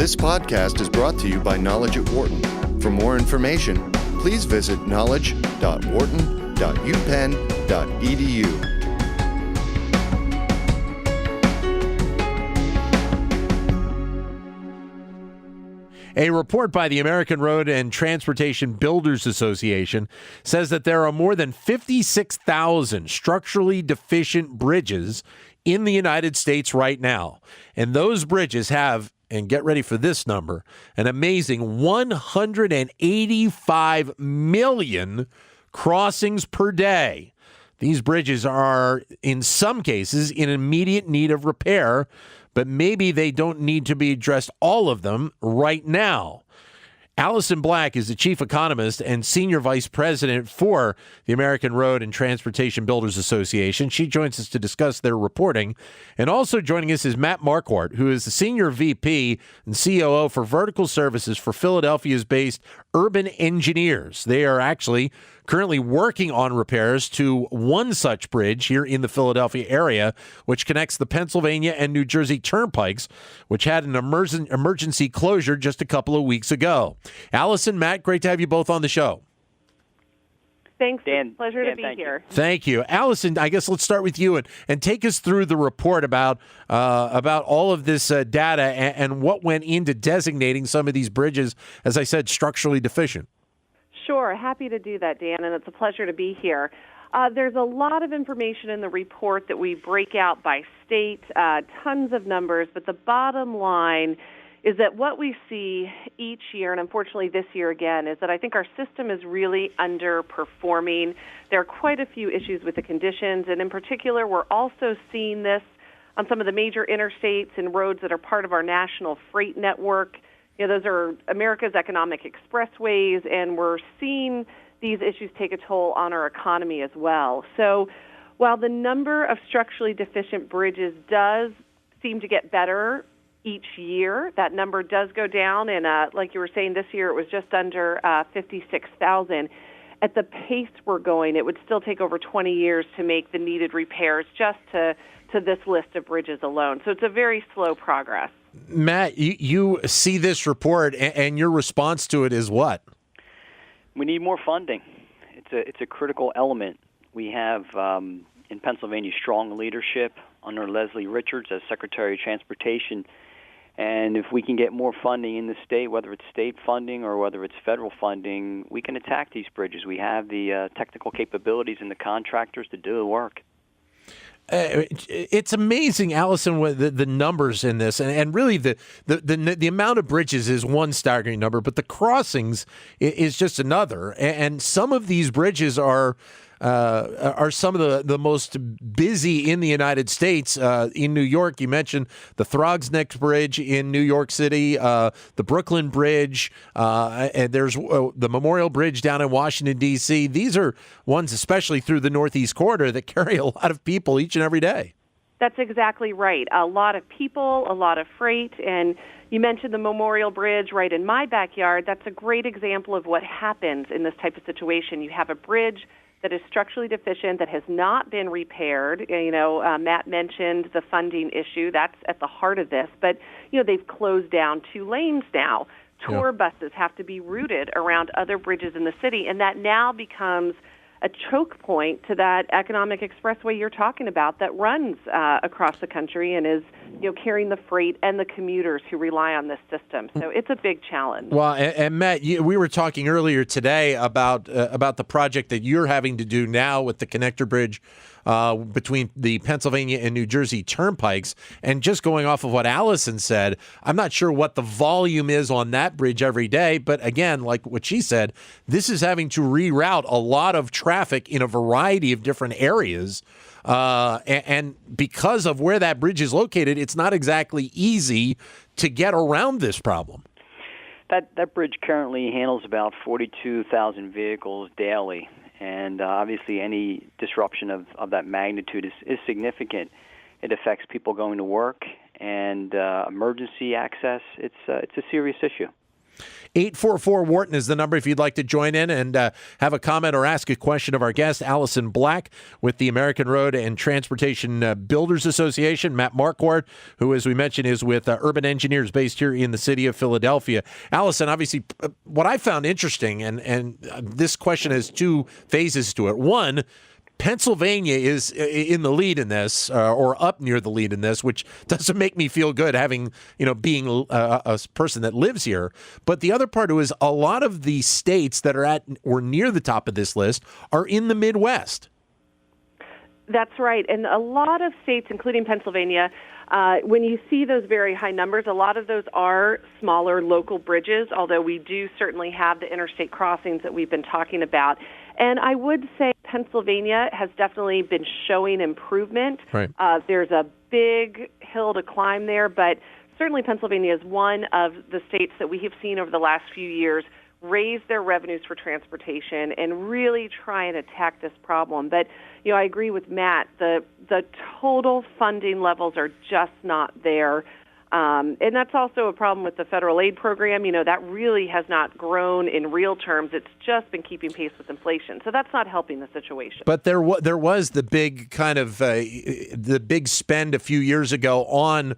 This podcast is brought to you by Knowledge at Wharton. For more information, please visit knowledge.wharton.upenn.edu. A report by the American Road and Transportation Builders Association says that there are more than 56,000 structurally deficient bridges in the United States right now. And those bridges have, and get ready for this number, an amazing 185 million crossings per day. These bridges are, in some cases, in immediate need of repair, but maybe they don't need to be addressed, all of them, right now. Alison Black is the chief economist and senior vice president for the American Road and Transportation Builders Association. She joins us to discuss their reporting. And also joining us is Matt Marquardt, who is the senior VP and COO for vertical services for Philadelphia's based Urban Engineers. They are actually currently working on repairs to one such bridge here in the Philadelphia area, which connects the Pennsylvania and New Jersey turnpikes, which had an emergency closure just a couple of weeks ago. Alison, Matt, great to have you both on the show. Thanks, Dan. Pleasure to be here. Thank you. Alison, I guess let's start with you and take us through the report about all of this data and what went into designating some of these bridges, as I said, structurally deficient. Sure. Happy to do that, Dan, and it's a pleasure to be here. There's a lot of information in the report that we break out by state, tons of numbers, but the bottom line is that what we see each year, and unfortunately this year again, is that I think our system is really underperforming. There are quite a few issues with the conditions, and in particular, we're also seeing this on some of the major interstates and roads that are part of our national freight network. You know, those are America's economic expressways, and we're seeing these issues take a toll on our economy as well. So while the number of structurally deficient bridges does seem to get better each year, that number does go down, and like you were saying, this year it was just under 56,000. At the pace we're going, it would still take over 20 years to make the needed repairs just to this list of bridges alone. So it's a very slow progress. Matt, you see this report, and your response to it is what? We need more funding. It's a critical element. We have in Pennsylvania strong leadership under Leslie Richards as Secretary of Transportation, and if we can get more funding in the state, whether it's state funding or whether it's federal funding, we can attack these bridges. We have the technical capabilities and the contractors to do the work. It's amazing, Alison, the numbers in this, and really the amount of bridges is one staggering number, but the crossings is just another. And some of these bridges are some of the most busy in the United States. In New York, you mentioned the Throgsneck Bridge in New York City, the Brooklyn Bridge, and there's the Memorial Bridge down in Washington, D.C. These are ones, especially through the Northeast Corridor, that carry a lot of people each and every day. That's exactly right. A lot of people, a lot of freight, and you mentioned the Memorial Bridge right in my backyard. That's a great example of what happens in this type of situation. You have a bridge that is structurally deficient, that has not been repaired. You know, Matt mentioned the funding issue. That's at the heart of this. But, you know, they've closed down 2 lanes now. Tour buses have to be routed around other bridges in the city, and that now becomes a choke point to that economic expressway you're talking about that runs across the country and is, you know, carrying the freight and the commuters who rely on this system. So it's a big challenge. Well, and Matt, we were talking earlier today about the project that you're having to do now with the connector bridge between the Pennsylvania and New Jersey turnpikes. And just going off of what Alison said, I'm not sure what the volume is on that bridge every day. But again, like what she said, this is having to reroute a lot of traffic in a variety of different areas. And because of where that bridge is located, it's not exactly easy to get around this problem. That bridge currently handles about 42,000 vehicles daily. And obviously any disruption of that magnitude is significant. It affects people going to work and emergency access. It's a serious issue. 844-WHARTON is the number if you'd like to join in and have a comment or ask a question of our guest, Alison Black, with the American Road and Transportation Builders Association, Matt Marquardt, who, as we mentioned, is with Urban Engineers based here in the city of Philadelphia. Alison, obviously, what I found interesting, and this question has two phases to it. One, Pennsylvania is in the lead in this, or up near the lead in this, which doesn't make me feel good having, being a person that lives here. But the other part is a lot of the states that are at or near the top of this list are in the Midwest. That's right. And a lot of states, including Pennsylvania, when you see those very high numbers, a lot of those are smaller local bridges, although we do certainly have the interstate crossings that we've been talking about. And I would say Pennsylvania has definitely been showing improvement. Right. There's a big hill to climb there, but certainly Pennsylvania is one of the states that we have seen over the last few years raise their revenues for transportation and really try and attack this problem. But, I agree with Matt. The total funding levels are just not there. And that's also a problem with the federal aid program. That really has not grown in real terms. It's just been keeping pace with inflation. So that's not helping the situation. But there was the big kind of the big spend a few years ago on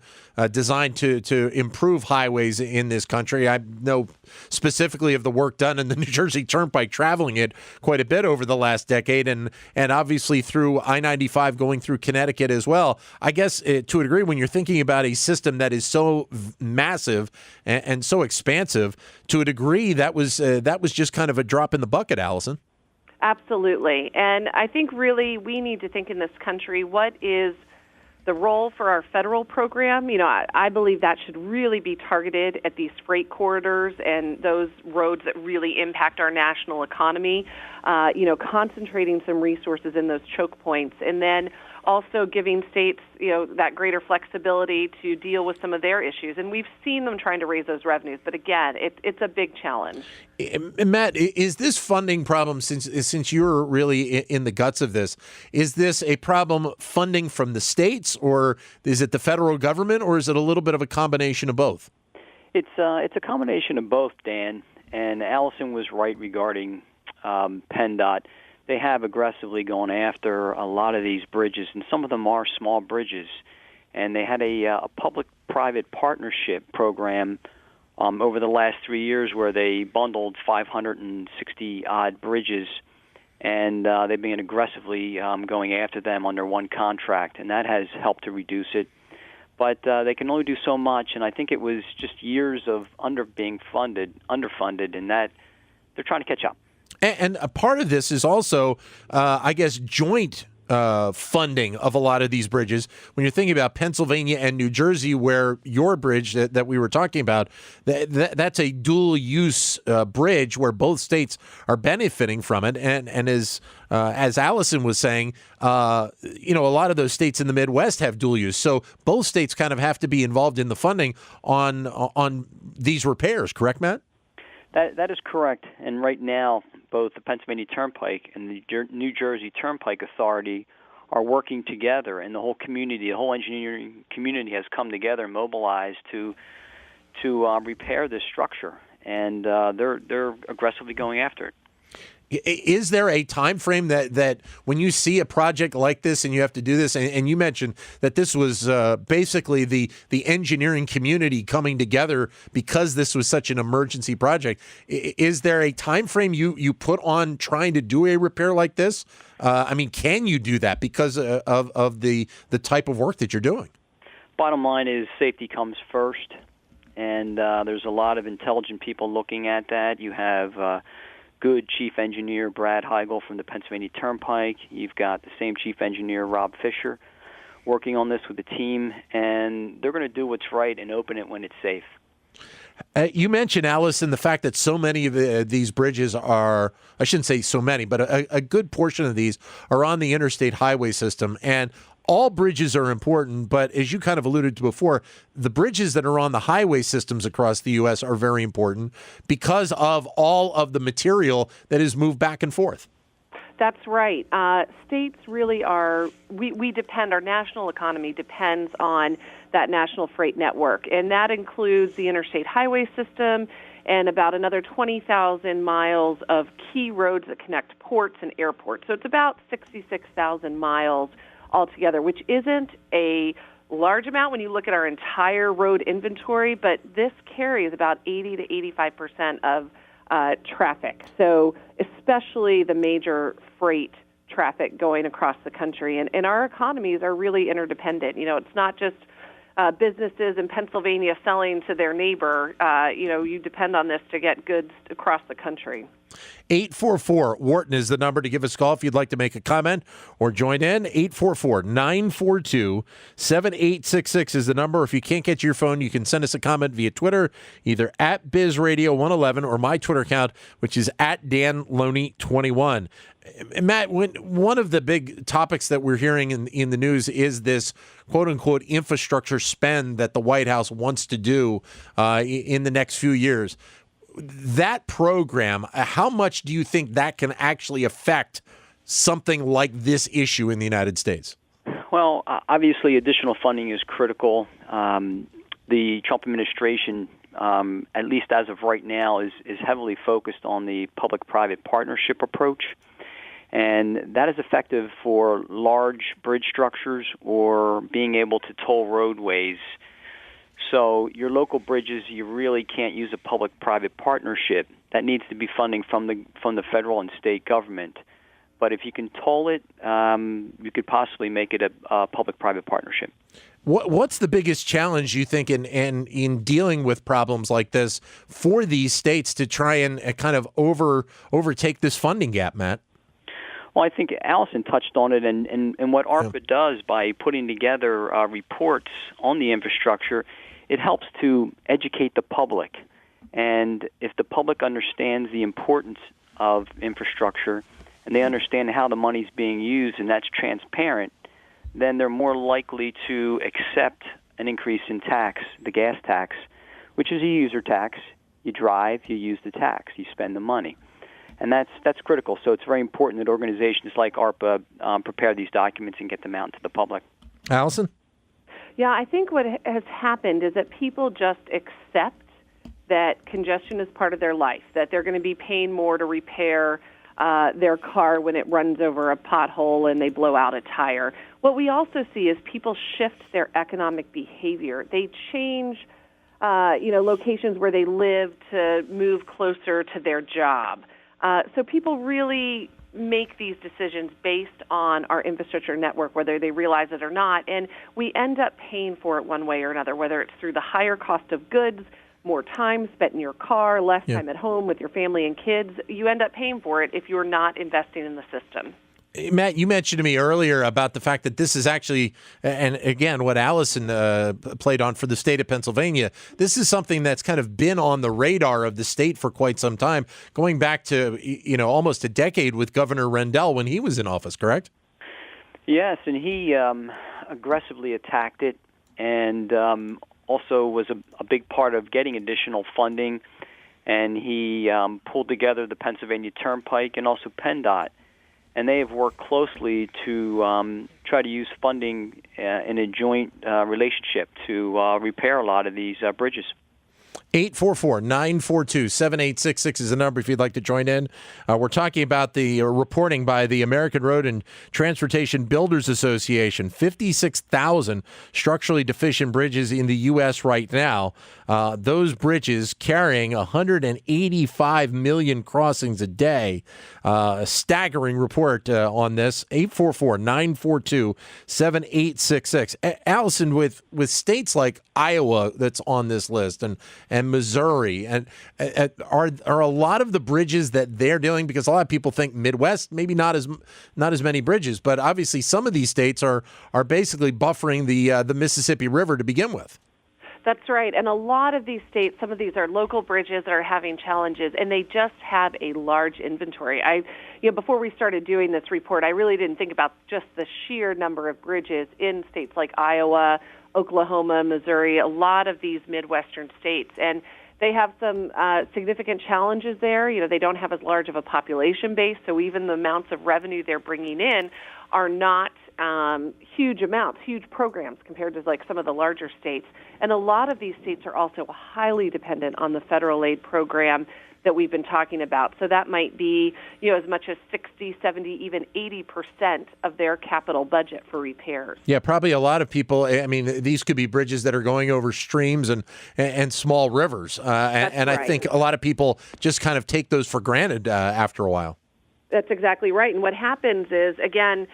designed to improve highways in this country. I know specifically of the work done in the New Jersey Turnpike, traveling it quite a bit over the last decade, and obviously through I-95 going through Connecticut as well. I guess to a degree, when you're thinking about a system that is so massive and so expansive, to a degree, that was just kind of a drop in the bucket, Alison. Absolutely. And I think really we need to think in this country, what is the role for our federal program? I believe that should really be targeted at these freight corridors and those roads that really impact our national economy, concentrating some resources in those choke points, and then also giving states, that greater flexibility to deal with some of their issues. And we've seen them trying to raise those revenues. But again, it's a big challenge. Matt, is this funding problem, since you're really in the guts of this, is this a problem funding from the states, or is it the federal government, or is it a little bit of a combination of both? It's a combination of both, Dan. And Alison was right regarding PennDOT. They have aggressively gone after a lot of these bridges, and some of them are small bridges. And they had a public-private partnership program over the last 3 years where they bundled 560-odd bridges, and they've been aggressively going after them under one contract, and that has helped to reduce it. But they can only do so much, and I think it was just years of underfunded, and that they're trying to catch up. And a part of this is also, I guess, joint funding of a lot of these bridges. When you're thinking about Pennsylvania and New Jersey, where your bridge that we were talking about, that's a dual-use bridge where both states are benefiting from it. And as Alison was saying, a lot of those states in the Midwest have dual use. So both states kind of have to be involved in the funding on these repairs. Correct, Matt? That is correct. And right now, both the Pennsylvania Turnpike and the New Jersey Turnpike Authority are working together, and the whole community, the whole engineering community has come together and mobilized to repair this structure, and they're aggressively going after it. Is there a time frame that when you see a project like this and you have to do this, and you mentioned that this was basically the engineering community coming together because this was such an emergency project, is there a time frame you put on trying to do a repair like this? Can you do that because of the type of work that you're doing? Bottom line is safety comes first, and there's a lot of intelligent people looking at that. You have good chief engineer Brad Heigl from the Pennsylvania Turnpike. You've got the same chief engineer Rob Fisher working on this with the team, and they're going to do what's right and open it when it's safe. You mentioned, Alison, the fact that so many of these bridges are, I shouldn't say so many, but a good portion of these are on the interstate highway system. And all bridges are important, but as you kind of alluded to before, the bridges that are on the highway systems across the U.S. are very important because of all of the material that is moved back and forth. That's right. States really are, we depend, our national economy depends on that national freight network, and that includes the interstate highway system. and about another 20,000 miles of key roads that connect ports and airports. So it's about 66,000 miles altogether, which isn't a large amount when you look at our entire road inventory, but this carries about 80 to 85% of traffic. So especially the major freight traffic going across the country. And our economies are really interdependent. You know, it's not just businesses in Pennsylvania selling to their neighbor. You depend on this to get goods across the country. 844 Wharton is the number to give us a call if you'd like to make a comment or join in. 844-942-7866 is the number. If you can't get to your phone, you can send us a comment via Twitter, either at BizRadio111 or my Twitter account, which is at DanLoney21. Matt, one of the big topics that we're hearing in the news is this quote-unquote infrastructure spend that the White House wants to do in the next few years. That program, how much do you think that can actually affect something like this issue in the United States? Well, obviously, additional funding is critical. The Trump administration, at least as of right now, is heavily focused on the public-private partnership approach. And that is effective for large bridge structures or being able to toll roadways. So your local bridges, you really can't use a public-private partnership. That needs to be funding from the federal and state government. But if you can toll it, you could possibly make it a public-private partnership. What's the biggest challenge you think in dealing with problems like this for these states to try and kind of overtake this funding gap, Matt? Well, I think Alison touched on it, and what ARTBA does by putting together reports on the infrastructure, it helps to educate the public. And if the public understands the importance of infrastructure and they understand how the money's being used and that's transparent, then they're more likely to accept an increase in tax, the gas tax, which is a user tax. You drive, you use the tax, you spend the money. And that's critical. So it's very important that organizations like ARTBA prepare these documents and get them out to the public. Alison? Yeah, I think what has happened is that people just accept that congestion is part of their life, that they're going to be paying more to repair their car when it runs over a pothole and they blow out a tire. What we also see is people shift their economic behavior. They change locations where they live to move closer to their job. So people really make these decisions based on our infrastructure network, whether they realize it or not, and we end up paying for it one way or another, whether it's through the higher cost of goods, more time spent in your car, less time at home with your family and kids. You end up paying for it if you're not investing in the system. Matt, you mentioned to me earlier about the fact that this is actually, and again, what Alison played on for the state of Pennsylvania, this is something that's kind of been on the radar of the state for quite some time, going back to, almost a decade with Governor Rendell when he was in office, correct? Yes, and he aggressively attacked it and also was a big part of getting additional funding, and he pulled together the Pennsylvania Turnpike and also PennDOT. And they have worked closely to try to use funding in a joint relationship to repair a lot of these bridges. 844-942-7866 is the number if you'd like to join in. We're talking about the reporting by the American Road and Transportation Builders Association. 56,000 structurally deficient bridges in the U.S. right now. Those bridges carrying 185 million crossings a day. A staggering report on this. 844-942-7866. Alison, with states like Iowa that's on this list and Missouri, and are a lot of the bridges that they're doing, because a lot of people think Midwest, maybe not as many bridges, but obviously some of these states are basically buffering the Mississippi River to begin with. That's right. And a lot of these states, some of these are local bridges that are having challenges, and they just have a large inventory. Before we started doing this report, I really didn't think about just the sheer number of bridges in states like Iowa, Oklahoma, Missouri, a lot of these Midwestern states. And they have some significant challenges there. They don't have as large of a population base, so even the amounts of revenue they're bringing in are not huge amounts, huge programs compared to like some of the larger states. And a lot of these states are also highly dependent on the federal aid program that we've been talking about. So that might be, as much as 60, 70, even 80% of their capital budget for repairs. Yeah, probably a lot of people. I mean, these could be bridges that are going over streams and small rivers. And right. I think a lot of people just kind of take those for granted after a while. That's exactly right. And what happens is, again,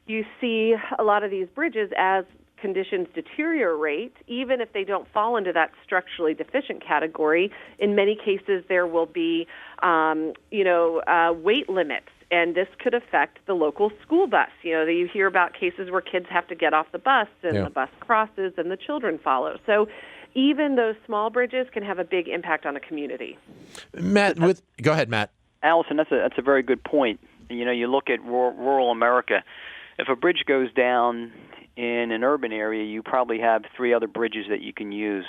you see a lot of these bridges as conditions deteriorate, even if they don't fall into that structurally deficient category. In many cases, there will be, weight limits, and this could affect the local school bus. You hear about cases where kids have to get off the bus, and the bus crosses, and the children follow. So even those small bridges can have a big impact on a community. Matt, go ahead, Matt. Allison, that's a very good point. You look at rural America. If a bridge goes down in an urban area, you probably have 3 other bridges that you can use.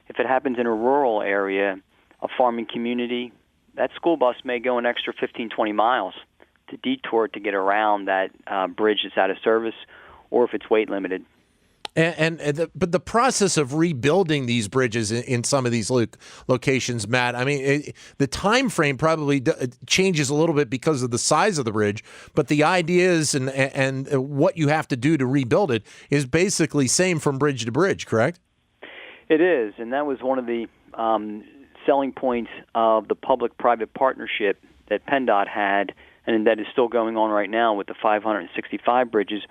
If it happens in a rural area, a farming community, that school bus may go an extra 15, 20 miles to detour to get around that bridge that's out of service, or if it's weight limited. But the process of rebuilding these bridges in some of these locations, Matt, I mean, the time frame probably changes a little bit because of the size of the bridge, but the ideas and what you have to do to rebuild it is basically same from bridge to bridge, correct? It is, and that was one of the selling points of the public-private partnership that PennDOT had, and that is still going on right now with the 565 bridges,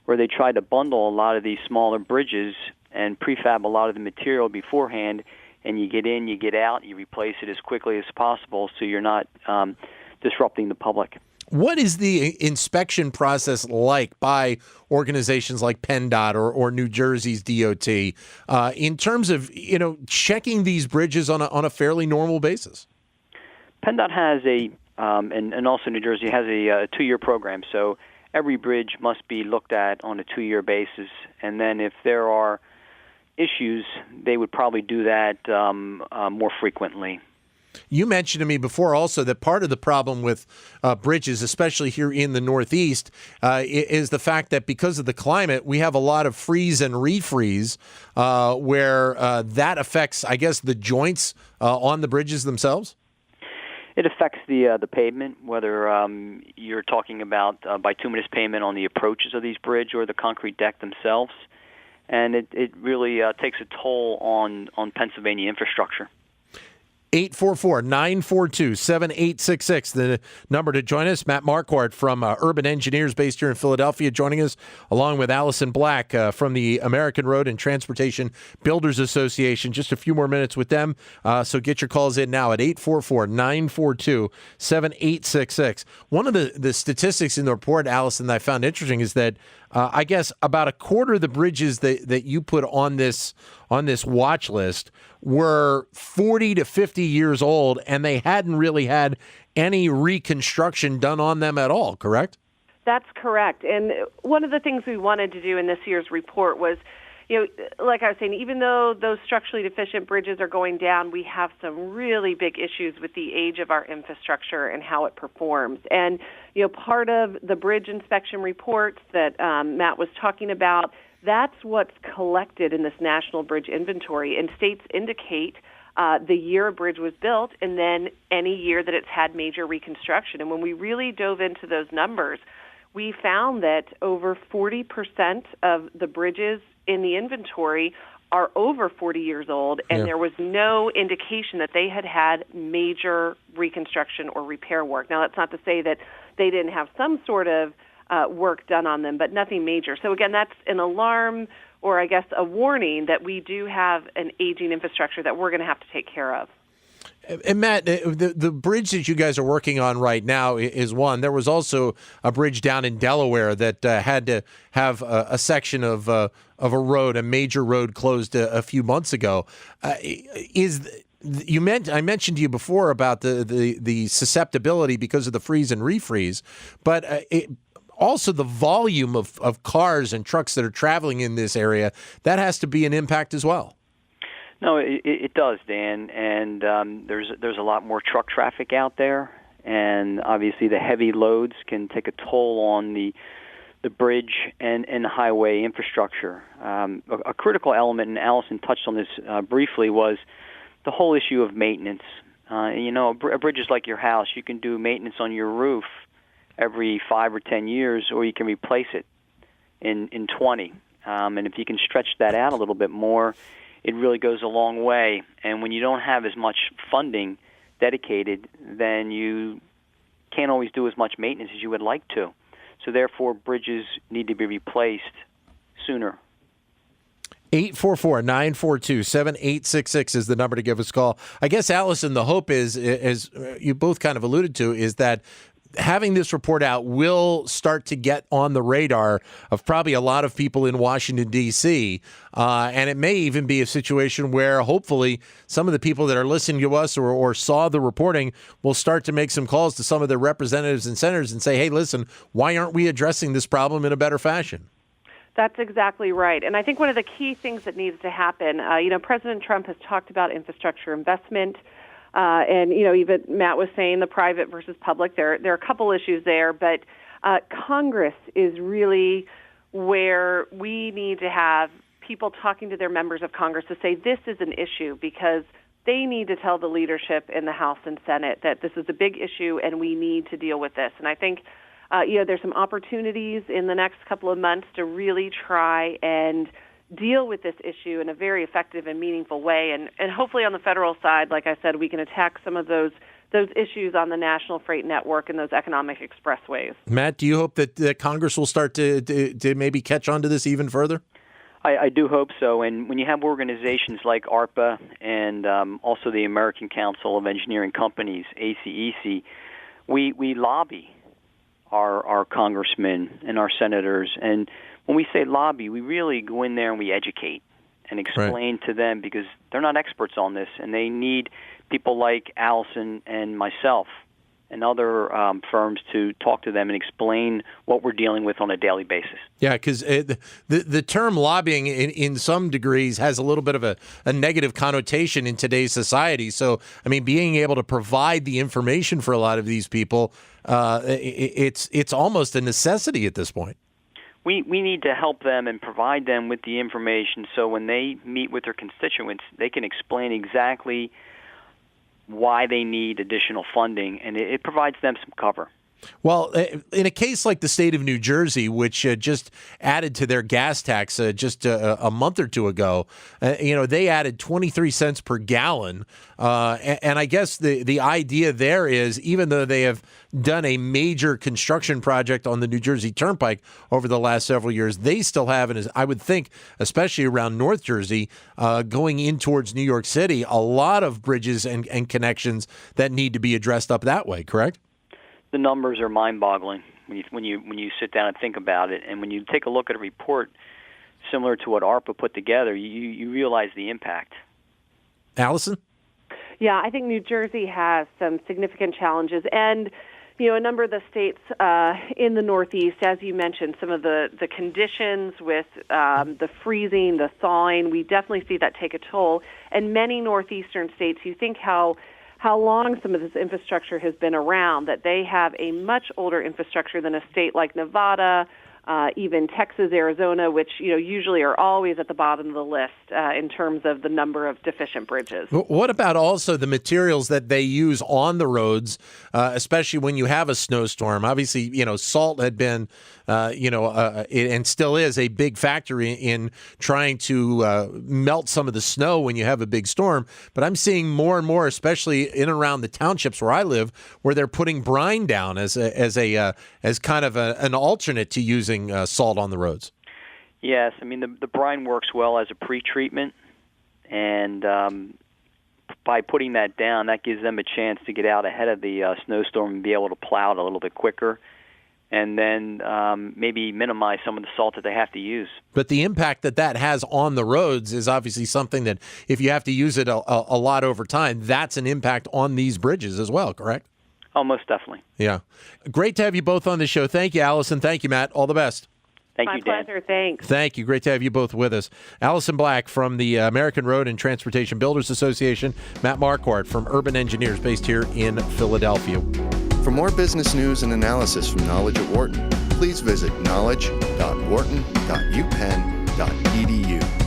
where they tried to bundle a lot of these smaller bridges and prefab a lot of the material beforehand, and you get in, you get out, you replace it as quickly as possible so you're not disrupting the public. What is the inspection process like by organizations like PennDOT or New Jersey's DOT in terms of, checking these bridges on a fairly normal basis? PennDOT has and also New Jersey has a 2-year program, so every bridge must be looked at on a 2-year basis, and then if there are issues, they would probably do that more frequently. You mentioned to me before also that part of the problem with bridges, especially here in the Northeast, is the fact that because of the climate, we have a lot of freeze and refreeze where that affects, I guess, the joints on the bridges themselves? It affects the pavement, whether you're talking about bituminous pavement on the approaches of these bridges or the concrete deck themselves, and it really takes a toll on Pennsylvania infrastructure. 844-942-7866, the number to join us. Matt Marquardt from Urban Engineers based here in Philadelphia joining us, along with Alison Black from the American Road and Transportation Builders Association. Just a few more minutes with them, so get your calls in now at 844-942-7866. One of the statistics in the report, Alison, that I found interesting is that I guess about a quarter of the bridges that you put on this watch list were 40 to 50 years old, and they hadn't really had any reconstruction done on them at all, correct? That's correct. And one of the things we wanted to do in this year's report was, like I was saying, even though those structurally deficient bridges are going down, we have some really big issues with the age of our infrastructure and how it performs. And, part of the bridge inspection reports that Matt was talking about, that's what's collected in this National Bridge Inventory. And states indicate the year a bridge was built and then any year that it's had major reconstruction. And when we really dove into those numbers, we found that over 40% of the bridges in the inventory are over 40 years old, and there was no indication that they had had major reconstruction or repair work. Now, that's not to say that they didn't have some sort of work done on them, but nothing major. So, again, that's an alarm or, I guess, a warning that we do have an aging infrastructure that we're going to have to take care of. And Matt, the bridge that you guys are working on right now is one. There was also a bridge down in Delaware that had to have a section of a road, a major road, closed a few months ago. I mentioned to you before about the susceptibility because of the freeze and refreeze, but also the volume of cars and trucks that are traveling in this area, that has to be an impact as well. No, it does, Dan, and there's a lot more truck traffic out there, and obviously the heavy loads can take a toll on the the bridge and highway infrastructure. A critical element, and Alison touched on this briefly, was the whole issue of maintenance. A bridge is like your house. You can do maintenance on your roof every 5 or 10 years, or you can replace it in 20. And if you can stretch that out a little bit more, it really goes a long way. And when you don't have as much funding dedicated, then you can't always do as much maintenance as you would like to. So therefore, bridges need to be replaced sooner. 844-942-7866 is the number to give us a call. I guess, Alison, the hope is, as you both kind of alluded to, is that having this report out will start to get on the radar of probably a lot of people in Washington, D.C., and it may even be a situation where hopefully some of the people that are listening to us or saw the reporting will start to make some calls to some of their representatives and senators and say, hey, listen, why aren't we addressing this problem in a better fashion? That's exactly right. And I think one of the key things that needs to happen, President Trump has talked about infrastructure investment. And even Matt was saying the private versus public. There are a couple issues there, but Congress is really where we need to have people talking to their members of Congress to say this is an issue, because they need to tell the leadership in the House and Senate that this is a big issue and we need to deal with this. And I think there's some opportunities in the next couple of months to really try and deal with this issue in a very effective and meaningful way. And hopefully on the federal side, like I said, we can attack some of those issues on the National Freight Network and those economic expressways. Matt, do you hope that Congress will start to maybe catch on to this even further? I do hope so. And when you have organizations like ARTBA and also the American Council of Engineering Companies, ACEC, we lobby our congressmen and our senators. And when we say lobby, we really go in there and we educate and explain to them, because they're not experts on this, and they need people like Alison and myself and other firms to talk to them and explain what we're dealing with on a daily basis. Yeah, because the term lobbying in some degrees has a little bit of a negative connotation in today's society. So, I mean, being able to provide the information for a lot of these people, it's almost a necessity at this point. We need to help them and provide them with the information so when they meet with their constituents, they can explain exactly why they need additional funding, and it provides them some cover. Well, in a case like the state of New Jersey, which just added to their gas tax just a month or two ago, they added 23 cents per gallon. And I guess the idea there is, even though they have done a major construction project on the New Jersey Turnpike over the last several years, they still have, and I would think, especially around North Jersey, going in towards New York City, a lot of bridges and connections that need to be addressed up that way, correct? The numbers are mind-boggling when you sit down and think about it, and when you take a look at a report similar to what ARTBA put together, you realize the impact. Alison? Yeah, I think New Jersey has some significant challenges, and a number of the states in the Northeast, as you mentioned, some of the conditions with the freezing, the thawing, we definitely see that take a toll. And many northeastern states, you think how long some of this infrastructure has been around, that they have a much older infrastructure than a state like Nevada, even Texas, Arizona, which usually are always at the bottom of the list in terms of the number of deficient bridges. What about also the materials that they use on the roads, especially when you have a snowstorm? Obviously, salt had been, and still is a big factor in trying to melt some of the snow when you have a big storm. But I'm seeing more and more, especially in and around the townships where I live, where they're putting brine down as kind of an alternate to using salt on the roads. Yes, I mean the brine works well as a pre-treatment, and by putting that down, that gives them a chance to get out ahead of the snowstorm and be able to plow it a little bit quicker, and then maybe minimize some of the salt that they have to use. But the impact that has on the roads is obviously something that if you have to use it a lot over time, that's an impact on these bridges as well, correct? Oh, most definitely. Yeah. Great to have you both on the show. Thank you, Alison. Thank you, Matt. All the best. Thank you, Dan. My pleasure. Thanks. Thank you. Great to have you both with us. Alison Black from the American Road and Transportation Builders Association. Matt Marquardt from Urban Engineers based here in Philadelphia. For more business news and analysis from Knowledge at Wharton, please visit knowledge.wharton.upenn.edu.